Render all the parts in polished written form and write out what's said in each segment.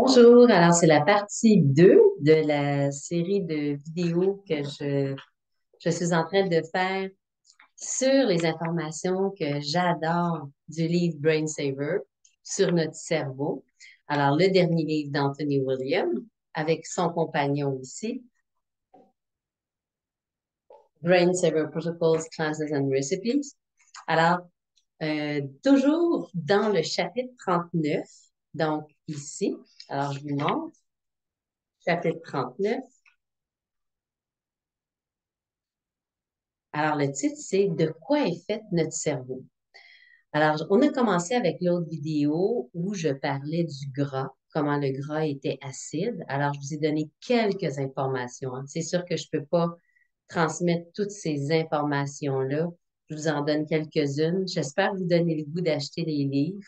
Bonjour, alors c'est la partie 2 de la série de vidéos que je suis en train de faire sur les informations que j'adore du livre Brain Saver sur notre cerveau. Alors, le dernier livre d'Anthony Williams avec son compagnon ici, Brain Saver Protocols, Classes and Recipes. Alors, toujours dans le chapitre 39, donc ici, alors je vous montre, chapitre 39. Alors, le titre, c'est De quoi est fait notre cerveau? Alors, on a commencé avec l'autre vidéo où je parlais du gras, comment le gras était acide. Alors, je vous ai donné quelques informations, hein. C'est sûr que je ne peux pas transmettre toutes ces informations-là. Je vous en donne quelques-unes. J'espère vous donner le goût d'acheter les livres.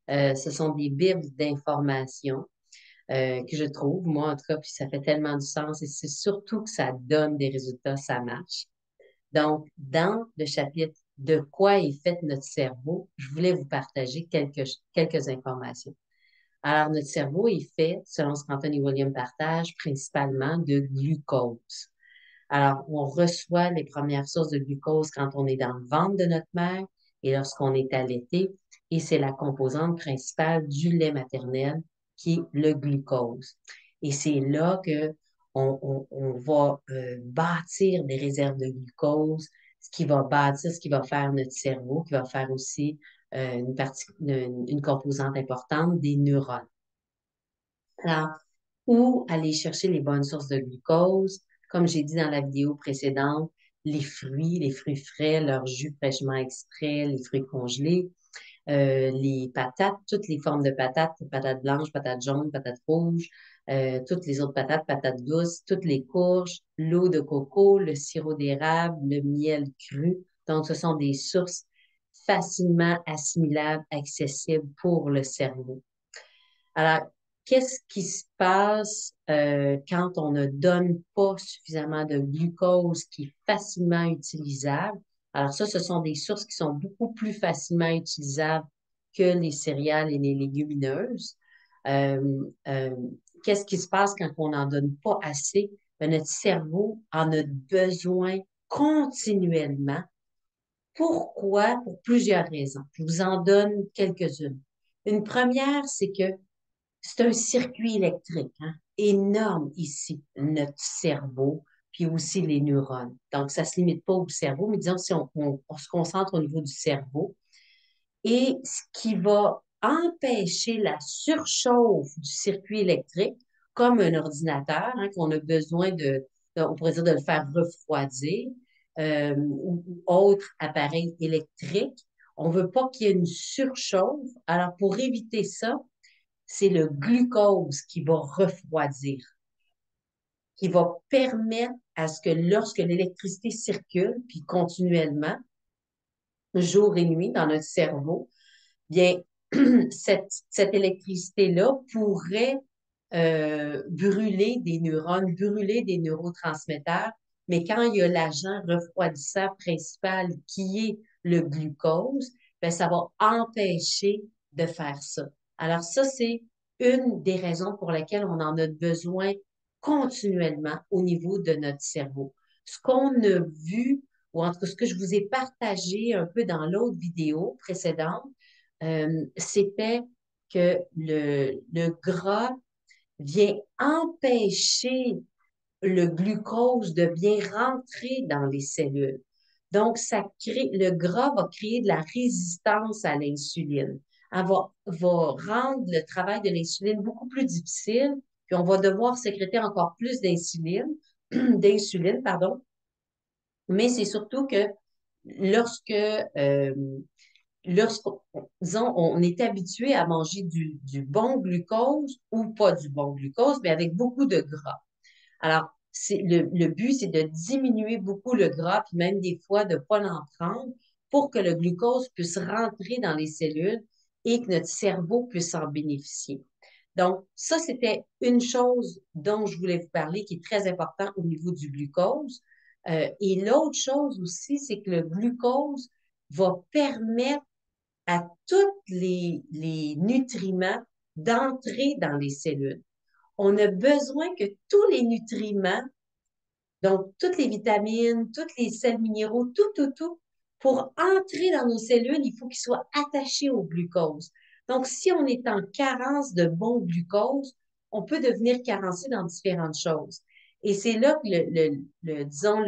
Ce sont des bibles d'informations que je trouve, moi en tout cas, puis ça fait tellement du sens et c'est surtout que ça donne des résultats, ça marche. Donc, dans le chapitre De quoi est fait notre cerveau, je voulais vous partager quelques informations. Alors, notre cerveau est fait, selon ce qu'Anthony William partage, principalement de glucose. Alors, on reçoit les premières sources de glucose quand on est dans le ventre de notre mère et lorsqu'on est allaité, et c'est la composante principale du lait maternel qui est le glucose. Et c'est là que on va bâtir des réserves de glucose, ce qui va bâtir, ce qui va faire notre cerveau, qui va faire aussi une composante importante des neurones. Alors, où aller chercher les bonnes sources de glucose? Comme j'ai dit dans la vidéo précédente, les fruits frais, leurs jus fraîchement extraits, les fruits congelés, les patates, toutes les formes de patates, patates blanches, patates jaunes, patates rouges, toutes les autres patates, patates douces, toutes les courges, l'eau de coco, le sirop d'érable, le miel cru. Donc, ce sont des sources facilement assimilables, accessibles pour le cerveau. Alors, qu'est-ce qui se passe quand on ne donne pas suffisamment de glucose qui est facilement utilisable? Alors ça, ce sont des sources qui sont beaucoup plus facilement utilisables que les céréales et les légumineuses. Euh, euh, Qu'est-ce qui se passe quand on n'en donne pas assez? Ben, notre cerveau en a besoin continuellement. Pourquoi? Pour plusieurs raisons. Je vous en donne quelques-unes. Une première, c'est que c'est un circuit électrique, hein, énorme ici, notre cerveau, puis aussi les neurones. Donc, ça ne se limite pas au cerveau, mais disons si on se concentre au niveau du cerveau. Et ce qui va empêcher la surchauffe du circuit électrique, comme un ordinateur, hein, qu'on a besoin on pourrait dire de le faire refroidir, ou autre appareil électrique. On ne veut pas qu'il y ait une surchauffe. Alors, pour éviter ça, c'est le glucose qui va refroidir, qui va permettre à ce que lorsque l'électricité circule, puis continuellement, jour et nuit dans notre cerveau, bien, cette électricité-là pourrait brûler des neurones, brûler des neurotransmetteurs, mais quand il y a l'agent refroidissant principal qui est le glucose, bien, ça va empêcher de faire ça. Alors ça, c'est une des raisons pour lesquelles on en a besoin continuellement au niveau de notre cerveau. Ce qu'on a vu, ou en tout cas ce que je vous ai partagé un peu dans l'autre vidéo précédente, c'était que le gras vient empêcher le glucose de bien rentrer dans les cellules. Donc, le gras va créer de la résistance à l'insuline. Elle va rendre le travail de l'insuline beaucoup plus difficile, puis on va devoir sécréter encore plus d'insuline, pardon. Mais c'est surtout que lorsque lorsqu'on, disons, on est habitué à manger du bon glucose ou pas du bon glucose, mais avec beaucoup de gras. Alors, le but, c'est de diminuer beaucoup le gras, puis même des fois de ne pas l'en prendre pour que le glucose puisse rentrer dans les cellules et que notre cerveau puisse en bénéficier. Donc, ça, c'était une chose dont je voulais vous parler qui est très important au niveau du glucose. Et l'autre chose aussi, c'est que le glucose va permettre à tous les nutriments d'entrer dans les cellules. On a besoin que tous les nutriments, donc toutes les vitamines, tous les sels minéraux, tout, pour entrer dans nos cellules, il faut qu'ils soient attachés au glucose. Donc, si on est en carence de bon glucose, on peut devenir carencé dans différentes choses. Et c'est là que disons,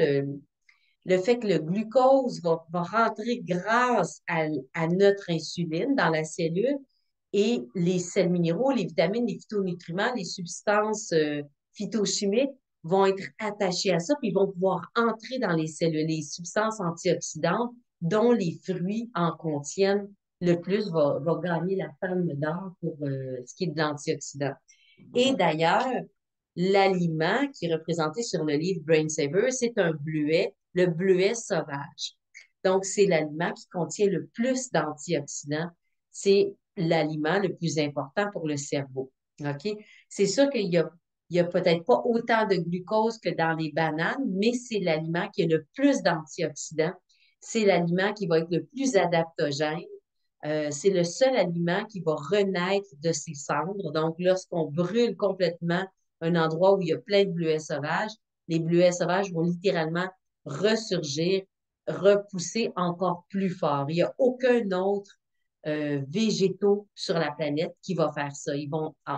le fait que le glucose va rentrer grâce à notre insuline dans la cellule et les sels minéraux, les vitamines, les phytonutriments, les substances phytochimiques vont être attachés à ça, puis ils vont pouvoir entrer dans les cellules. Les substances antioxydantes dont les fruits en contiennent le plus va gagner la palme d'or pour ce qui est de l'antioxydant. Et d'ailleurs, l'aliment qui est représenté sur le livre Brain Saver, c'est un bleuet, le bleuet sauvage. Donc, c'est l'aliment qui contient le plus d'antioxydants. C'est l'aliment le plus important pour le cerveau. OK? C'est sûr il y a peut-être pas autant de glucose que dans les bananes, mais c'est l'aliment qui a le plus d'antioxydants. C'est l'aliment qui va être le plus adaptogène. C'est le seul aliment qui va renaître de ses cendres. Donc, lorsqu'on brûle complètement un endroit où il y a plein de bleuets sauvages, les bleuets sauvages vont littéralement ressurgir, repousser encore plus fort. Il n'y a aucun autre végétaux sur la planète qui va faire ça.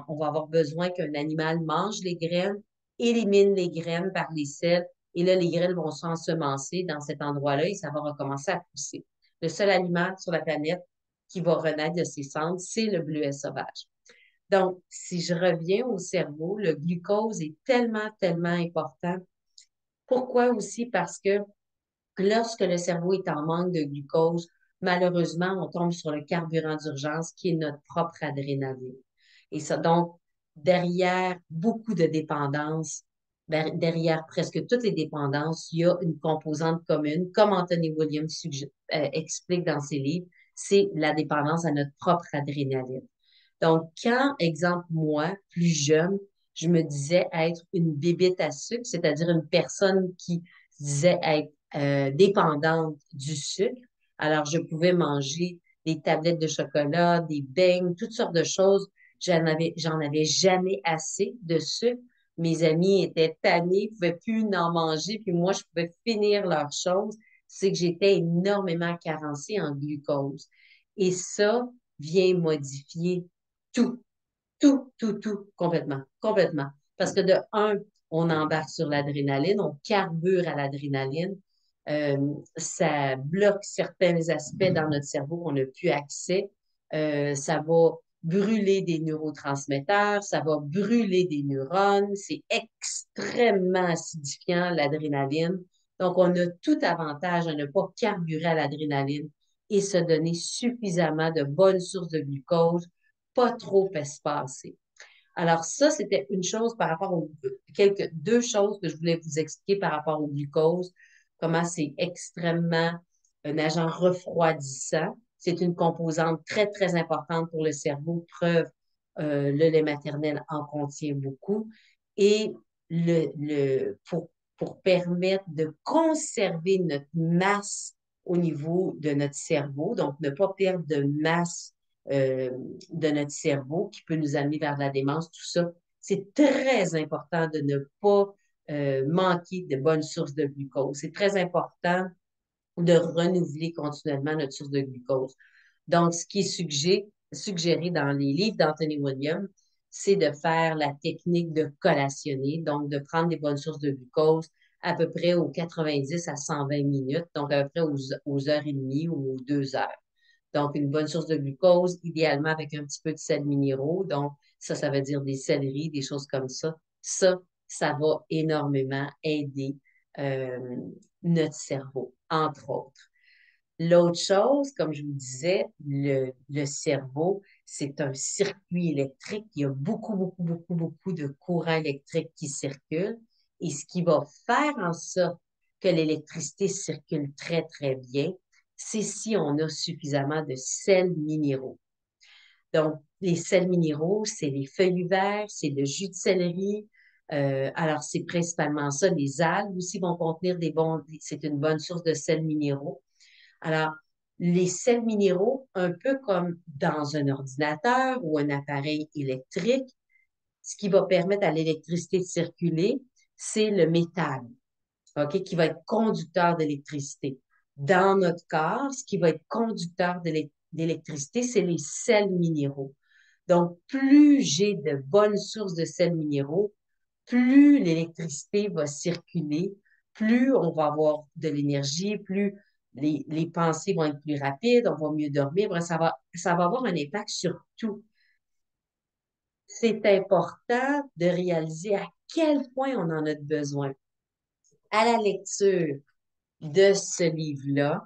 On va avoir besoin qu'un animal mange les graines, élimine les graines par les selles, et là, les graines vont s'ensemencer dans cet endroit-là et ça va recommencer à pousser. Le seul aliment sur la planète qui va renaître de ses cendres, c'est le bleuet sauvage. Donc, si je reviens au cerveau, le glucose est tellement important. Pourquoi aussi? Parce que lorsque le cerveau est en manque de glucose, malheureusement, on tombe sur le carburant d'urgence qui est notre propre adrénaline. Et ça, donc, derrière beaucoup de dépendances, derrière presque toutes les dépendances, il y a une composante commune, comme Anthony Williams explique dans ses livres, c'est la dépendance à notre propre adrénaline. Donc, quand, exemple, moi, plus jeune, je me disais être une bébête à sucre, c'est-à-dire une personne qui disait être dépendante du sucre, alors je pouvais manger des tablettes de chocolat, des beignes, toutes sortes de choses. J'en avais jamais assez de sucre. Mes amis étaient tannés, pouvaient plus en manger, puis moi, je pouvais finir leurs choses. C'est que j'étais énormément carencée en glucose. Et ça vient modifier tout, complètement, complètement. Parce que de un, on embarque sur l'adrénaline, on carbure à l'adrénaline, euh, ça bloque certains aspects dans notre cerveau qu'on n'a plus accès, ça va brûler des neurotransmetteurs, ça va brûler des neurones, c'est extrêmement acidifiant, l'adrénaline. Donc, on a tout avantage à ne pas carburer à l'adrénaline et se donner suffisamment de bonnes sources de glucose, pas trop espacer. Alors ça, c'était une chose par rapport aux deux choses que je voulais vous expliquer par rapport au glucose, comment c'est extrêmement un agent refroidissant. C'est une composante très importante pour le cerveau. Preuve, le lait maternel en contient beaucoup. Et pour permettre de conserver notre masse au niveau de notre cerveau, donc ne pas perdre de masse euh, de notre cerveau qui peut nous amener vers la démence, tout ça. C'est très important de ne pas manquer de bonnes sources de glucose. C'est très important de renouveler continuellement notre source de glucose. Donc, ce qui est suggéré dans les livres d'Anthony Williams, c'est de faire la technique de collationner, donc de prendre des bonnes sources de glucose à peu près aux 90 à 120 minutes, donc à peu près aux heures et demie ou aux 2 heures. Donc, une bonne source de glucose, idéalement avec un petit peu de sels minéraux. Donc, ça veut dire des céleris, des choses comme ça. Ça va énormément aider euh, notre cerveau, entre autres. L'autre chose, comme je vous disais, le cerveau, c'est un circuit électrique. Il y a beaucoup de courants électriques qui circulent. Et ce qui va faire en sorte que l'électricité circule très bien, c'est si on a suffisamment de sels minéraux. Donc, les sels minéraux, c'est les feuilles verts, c'est le jus de céleri. Alors, c'est principalement ça. Les algues aussi vont contenir c'est une bonne source de sels minéraux. Alors, les sels minéraux, un peu comme dans un ordinateur ou un appareil électrique, ce qui va permettre à l'électricité de circuler, c'est le métal, OK, qui va être conducteur d'électricité. Dans notre corps, ce qui va être conducteur d'électricité, c'est les sels minéraux. Donc, plus j'ai de bonnes sources de sels minéraux, plus l'électricité va circuler, plus on va avoir de l'énergie, plus les pensées vont être plus rapides, on va mieux dormir. Bref, ça va avoir un impact sur tout. C'est important de réaliser à quel point on en a besoin. À la lecture de ce livre-là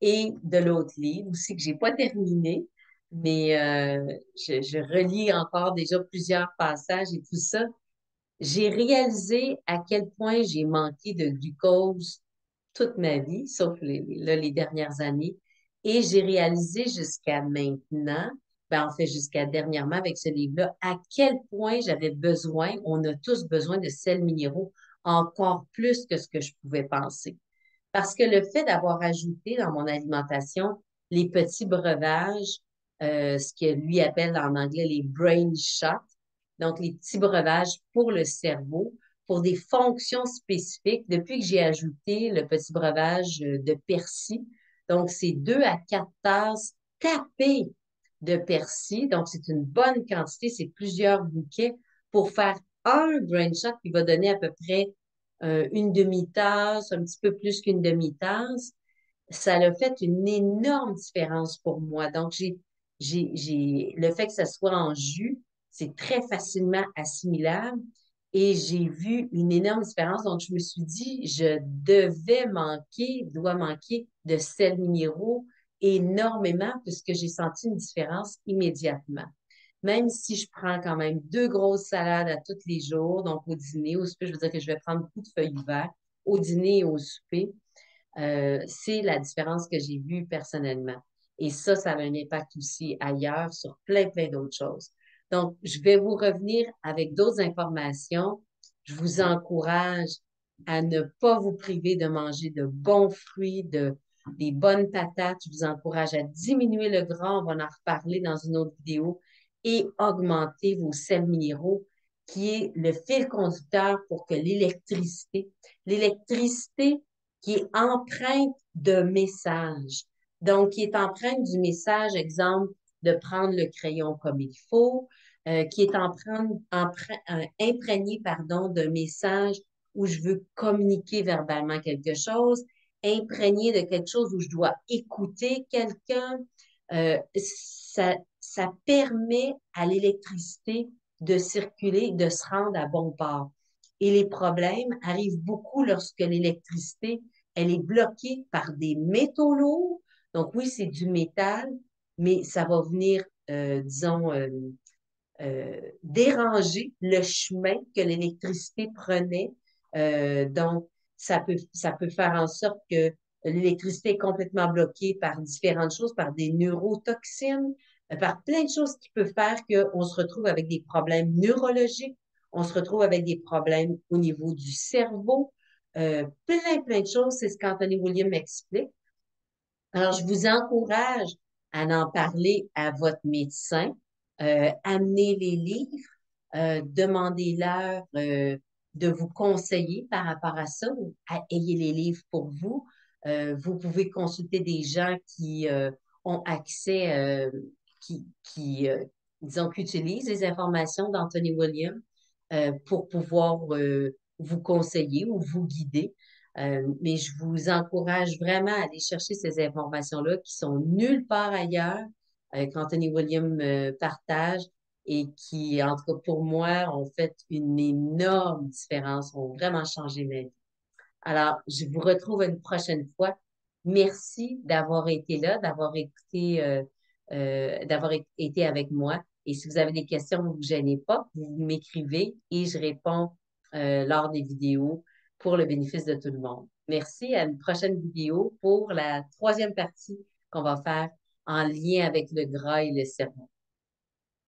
et de l'autre livre aussi que j'ai pas terminé, mais je relis encore déjà plusieurs passages et tout ça. J'ai réalisé à quel point j'ai manqué de glucose toute ma vie, sauf les dernières années. Et j'ai réalisé jusqu'à maintenant, ben en fait jusqu'à dernièrement avec ce livre-là, à quel point j'avais besoin, on a tous besoin de sels minéraux, encore plus que ce que je pouvais penser. Parce que le fait d'avoir ajouté dans mon alimentation les petits breuvages, ce que lui appelle en anglais les brain shots, donc les petits breuvages pour le cerveau, pour des fonctions spécifiques, depuis que j'ai ajouté le petit breuvage de persil, donc c'est 2 à 4 tasses tapées de persil, donc c'est une bonne quantité, c'est plusieurs bouquets pour faire un brain shot qui va donner à peu près une demi-tasse, un petit peu plus qu'une demi-tasse, ça a fait une énorme différence pour moi. Donc, le fait que ça soit en jus, c'est très facilement assimilable et j'ai vu une énorme différence. Donc, je me suis dit, dois manquer de sels minéraux énormément puisque j'ai senti une différence immédiatement. Même si je prends quand même 2 grosses salades à tous les jours, donc au dîner, au souper, je veux dire que je vais prendre beaucoup de feuilles vertes au dîner et au souper, c'est la différence que j'ai vue personnellement. Et ça a un impact aussi ailleurs sur plein, plein d'autres choses. Donc, je vais vous revenir avec d'autres informations. Je vous encourage à ne pas vous priver de manger de bons fruits, des bonnes patates. Je vous encourage à diminuer le gras. On va en reparler dans une autre vidéo et augmenter vos sels minéraux, qui est le fil conducteur pour que l'électricité qui est empreinte de message. Donc, qui est empreinte du message, exemple, de prendre le crayon comme il faut, qui est imprégné, pardon, d'un message où je veux communiquer verbalement quelque chose, imprégné de quelque chose où je dois écouter quelqu'un. Ça permet à l'électricité de circuler, de se rendre à bon port. Et les problèmes arrivent beaucoup lorsque l'électricité, elle est bloquée par des métaux lourds. Donc oui, c'est du métal, mais ça va venir, disons, déranger le chemin que l'électricité prenait. Donc, ça peut faire en sorte que l'électricité est complètement bloquée par différentes choses, par des neurotoxines, par plein de choses qui peuvent faire qu'on se retrouve avec des problèmes neurologiques, on se retrouve avec des problèmes au niveau du cerveau, plein, plein de choses. C'est ce qu'Anthony William explique. Alors, je vous encourage à en parler à votre médecin, amenez les livres, demandez-leur de vous conseiller par rapport à ça, ayez les livres pour vous. Vous pouvez consulter des gens qui ont accès, disons, qui utilisent les informations d'Anthony William pour pouvoir vous conseiller ou vous guider. Mais je vous encourage vraiment à aller chercher ces informations-là qui sont nulle part ailleurs, qu'Anthony William partage et qui, en tout cas pour moi, ont fait une énorme différence, ont vraiment changé ma vie. Alors, je vous retrouve une prochaine fois. Merci d'avoir été là, d'avoir été avec moi. Et si vous avez des questions, ne vous gênez pas, vous m'écrivez et je réponds lors des vidéos pour le bénéfice de tout le monde. Merci, à une prochaine vidéo pour la troisième partie qu'on va faire en lien avec le gras et le cerveau.